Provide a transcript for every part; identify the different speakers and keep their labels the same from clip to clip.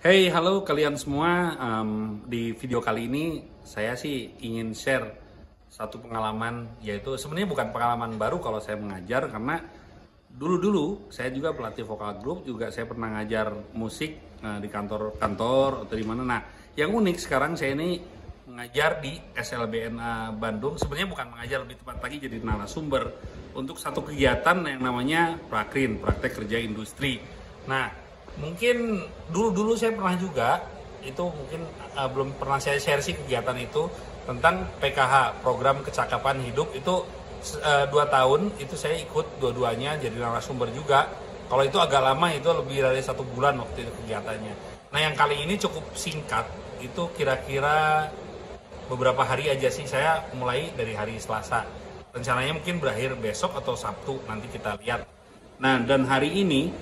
Speaker 1: Hey, halo kalian semua. Di video kali ini saya sih ingin share satu pengalaman, yaitu sebenarnya bukan pengalaman baru kalau saya mengajar, karena dulu saya juga pelatih vokal grup, juga saya pernah ngajar musik di kantor-kantor atau di mana. Nah, yang unik sekarang saya ini mengajar di SLBNA Bandung. Sebenarnya bukan mengajar, lebih tepat lagi jadi narasumber untuk satu kegiatan yang namanya Prakrin, Praktek Kerja Industri. Nah, mungkin dulu saya pernah juga, itu mungkin belum pernah saya share sih kegiatan itu tentang PKH, program kecakapan hidup. Itu 2 tahun itu saya ikut dua-duanya jadi narasumber juga. Kalau itu agak lama, itu lebih dari 1 bulan waktu itu kegiatannya. Nah, yang kali ini cukup singkat, itu kira-kira beberapa hari aja sih. Saya mulai dari hari Selasa, rencananya mungkin berakhir besok atau Sabtu, nanti kita lihat. Nah, dan hari ini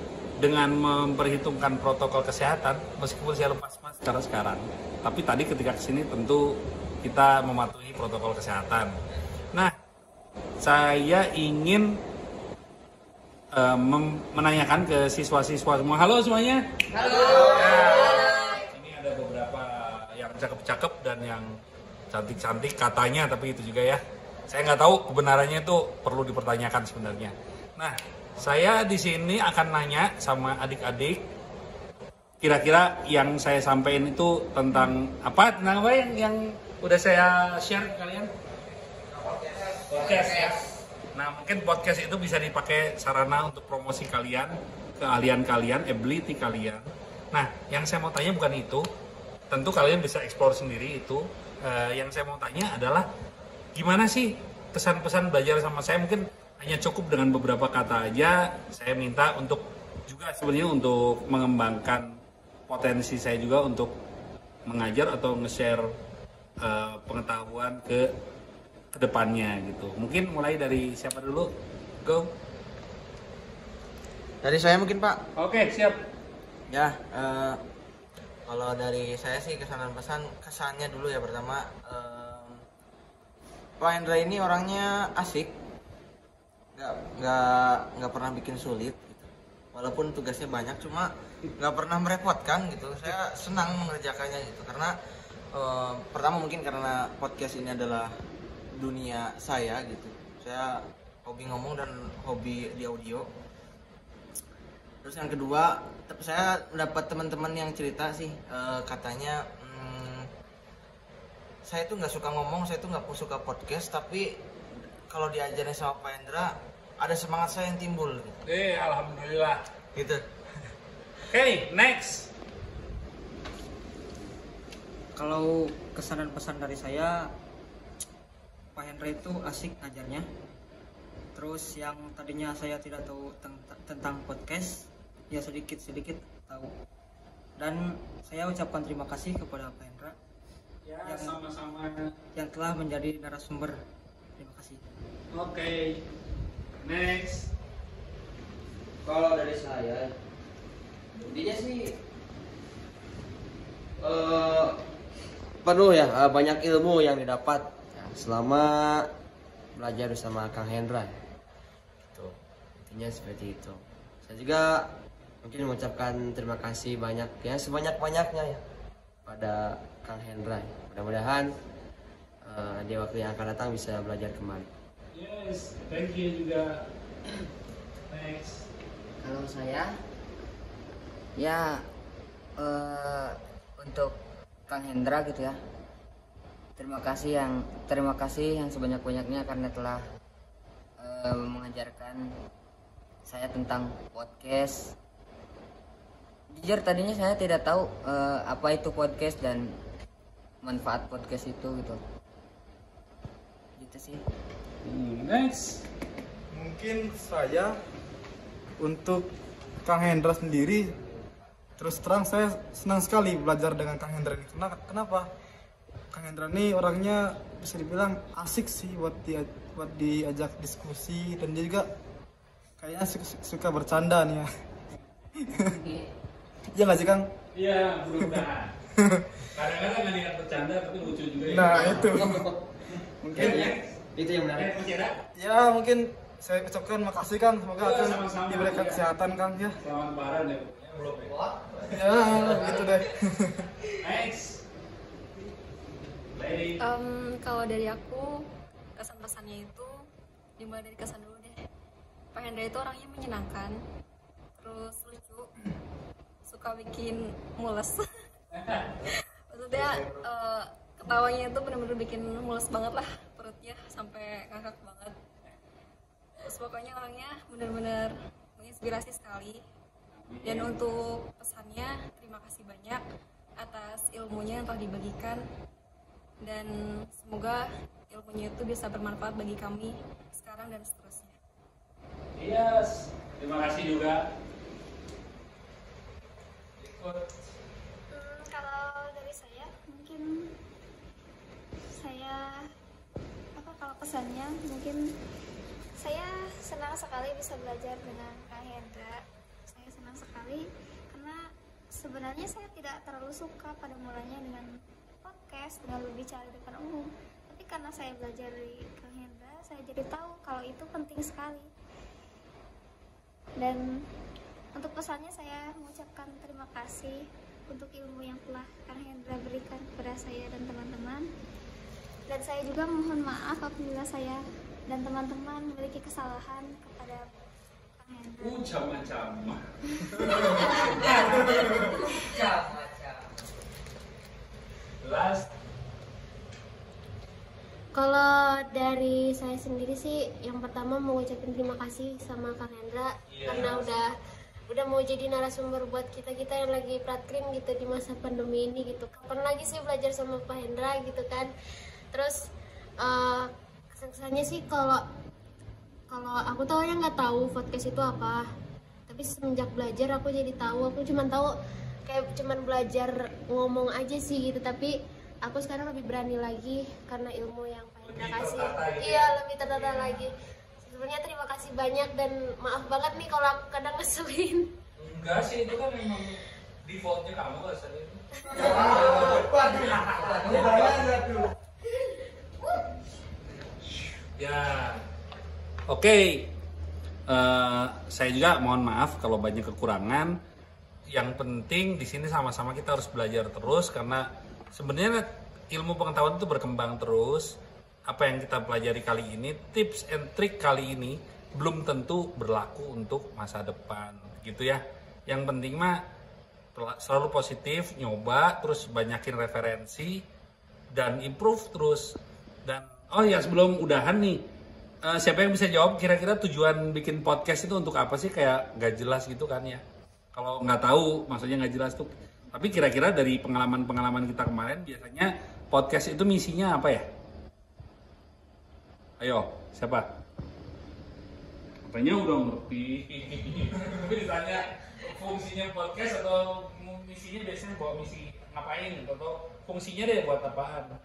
Speaker 1: dengan memperhitungkan protokol kesehatan, meskipun saya lepas masker sekarang, tapi tadi ketika kesini tentu kita mematuhi protokol kesehatan. Nah, saya ingin menanyakan ke siswa-siswa semua. Halo semuanya.
Speaker 2: Halo.
Speaker 1: Ini ada beberapa yang cakep-cakep dan yang cantik-cantik katanya, tapi itu juga ya. Saya nggak tahu kebenarannya, itu perlu dipertanyakan sebenarnya. Nah, saya di sini akan nanya sama adik-adik, kira-kira yang saya sampaikan itu tentang apa? Tentang apa yang udah saya share ke kalian? Podcast ya. Nah, mungkin podcast itu bisa dipakai sarana untuk promosi kalian, keahlian kalian, ability kalian. Nah, yang saya mau tanya bukan itu. Tentu kalian bisa explore sendiri itu. Yang saya mau tanya adalah gimana sih kesan-pesan belajar sama saya? Mungkin hanya cukup dengan beberapa kata aja. Saya minta untuk juga sebenarnya untuk mengembangkan potensi saya juga untuk mengajar atau nge-share pengetahuan ke depannya gitu. Mungkin mulai dari siapa dulu? Go.
Speaker 2: Dari saya mungkin, Pak.
Speaker 1: Oke, siap.
Speaker 2: Ya, kalau dari saya sih kesannya dulu ya. Pertama, Pak Hendra ini orangnya asik, nggak pernah bikin sulit gitu. Walaupun tugasnya banyak, cuma nggak pernah merepotkan gitu. Saya senang mengerjakannya gitu, karena pertama mungkin karena podcast ini adalah dunia saya gitu. Saya hobi ngomong dan hobi di audio. Terus yang kedua, saya dapat teman-teman yang cerita sih, katanya saya tuh nggak suka ngomong, saya tuh nggak suka podcast, tapi kalau diajarin sama Pak Hendra, ada semangat saya yang timbul gitu.
Speaker 1: Alhamdulillah.
Speaker 2: Gitu.
Speaker 1: Oke, next.
Speaker 3: Kalau kesan dan pesan dari saya, Pak Hendra itu asik ngajarnya. Terus yang tadinya saya tidak tahu tentang podcast, ya sedikit-sedikit tahu. Dan saya ucapkan terima kasih kepada Pak Hendra
Speaker 1: Ya, sama-sama.
Speaker 3: yang telah menjadi narasumber. Terima kasih.
Speaker 1: Oke. Next.
Speaker 4: Kalau dari saya, intinya sih penuh ya, banyak ilmu yang didapat ya, selama belajar bersama Kang Hendra. Gitu. Intinya seperti itu. Saya juga mungkin mengucapkan terima kasih banyak ya, sebanyak-banyaknya ya pada Kang Hendra. Mudah-mudahan di waktu yang akan datang bisa belajar kembali.
Speaker 1: Yes, thank you juga. Next.
Speaker 5: Kalau saya ya untuk Kang Hendra gitu ya, terima kasih yang sebanyak-banyaknya karena telah mengajarkan saya tentang podcast. Jujur tadinya saya tidak tahu apa itu podcast dan manfaat podcast itu gitu sih.
Speaker 1: Next.
Speaker 6: Mungkin saya untuk Kang Hendra sendiri, terus terang saya senang sekali belajar dengan Kang Hendra ini. Kenapa? Kang Hendra ini orangnya bisa dibilang asik sih buat diajak diskusi, dan dia juga kayaknya suka bercanda nih ya. Iya nggak sih, Kang?
Speaker 1: Iya, mudah-mudahan. Kadang-kadang nggak lihat bercanda tapi lucu juga ya.
Speaker 6: Nah itu mungkin
Speaker 4: Itu yang menarik.
Speaker 1: Masih ada?
Speaker 6: ya mungkin saya ucapkan makasih Kang, semoga akan diberikan kesehatan Kang ya.
Speaker 1: Selamat lebaran ya. Belum ya.
Speaker 6: Ya, gitu deh.
Speaker 1: Next. Lady.
Speaker 7: Kalau dari aku kesan-pesannya itu dimulai dari kesan dulu deh. Pak Hendra itu orangnya menyenangkan, terus lucu, suka bikin mules. Maksudnya ketawanya itu benar-benar bikin mules banget lah perutnya sampai ngakak banget. Terus pokoknya orangnya benar-benar menginspirasi sekali. Dan untuk pesannya, terima kasih banyak atas ilmunya yang telah dibagikan, dan semoga ilmunya itu bisa bermanfaat bagi kami sekarang dan seterusnya.
Speaker 1: Yes, terima kasih juga.
Speaker 8: Kalau dari saya mungkin kalau pesannya mungkin saya senang sekali bisa belajar dengan Kak Hendra. Saya senang sekali karena sebenarnya saya tidak terlalu suka pada mulanya dengan podcast, dengan berbicara di depan umum. Tapi karena saya belajar dari Kak Hendra, saya jadi tahu kalau itu penting sekali. Dan untuk pesannya saya mengucapkan terima kasih untuk ilmu yang telah Kang Hendra berikan kepada saya dan teman-teman. Dan saya juga mohon maaf apabila saya dan teman-teman memiliki kesalahan kepada Kang Hendra.
Speaker 1: Macam-macam. Last.
Speaker 9: Kalau dari saya sendiri sih, yang pertama mau ucapin terima kasih sama Kang Hendra karena udah mau jadi narasumber buat kita yang lagi pratkrim gitu di masa pandemi ini gitu. Kapan lagi sih belajar sama Pak Hendra gitu kan. Terus kesan-kesannya sih kalau aku tuh awalnya nggak tahu podcast itu apa, tapi semenjak belajar aku jadi tahu. Aku cuman belajar ngomong aja sih gitu, tapi aku sekarang lebih berani lagi karena ilmu yang Pak Hendra kasih. Iya, lebih tertata lagi. Sebenarnya terima kasih banyak dan maaf banget nih kalau aku kadang ngeselin.
Speaker 1: Enggak sih, itu kan memang defaultnya kamu ngeselin. Ya, oke. Saya juga mohon maaf kalau banyak kekurangan. Yang penting di sini sama-sama kita harus belajar terus karena sebenarnya ilmu pengetahuan itu berkembang terus. Apa yang kita pelajari kali ini, tips and trick kali ini belum tentu berlaku untuk masa depan, gitu ya. Yang penting mah selalu positif, nyoba, terus banyakin referensi dan improve terus. Dan oh ya, sebelum udahan nih, siapa yang bisa jawab kira-kira tujuan bikin podcast itu untuk apa sih? Kayak nggak jelas gitu kan ya. Kalau nggak tahu, maksudnya nggak jelas tuh. Tapi kira-kira dari pengalaman-pengalaman kita kemarin, biasanya podcast itu misinya apa ya? Ayo, siapa? Katanya udah ngerti. Tapi ditanya fungsinya podcast atau misinya biasanya buat misi ngapain atau fungsinya deh buat apaan?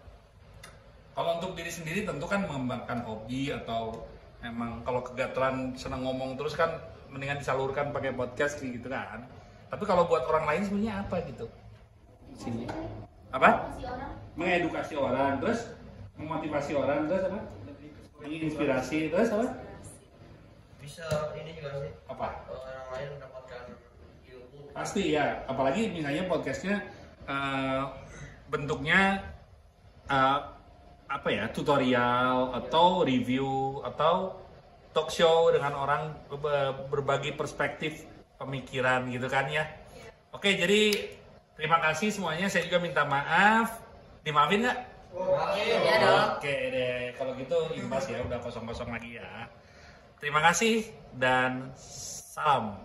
Speaker 1: Kalau untuk diri sendiri tentu kan mengembangkan hobi atau memang kalau kegatelan senang ngomong terus kan mendingan disalurkan pakai podcast gitu kan. Tapi kalau buat orang lain sebenarnya apa gitu? Fungsinya apa? Mengedukasi orang, terus memotivasi orang, terus apa? Inspirasi, terus apa?
Speaker 2: Bisa ini juga sih.
Speaker 1: Apa?
Speaker 2: Orang lain mendapatkan ilmu.
Speaker 1: Pasti ya, apalagi misalnya podcastnya bentuknya apa ya, tutorial atau review atau talk show dengan orang berbagi perspektif pemikiran gitu kan ya. Oke, jadi terima kasih semuanya. Saya juga minta maaf. Dimaafin nggak?
Speaker 5: Ya dong.
Speaker 1: Oke deh, kalau gitu imbas ya, udah kosong-kosong lagi ya. Terima kasih dan salam.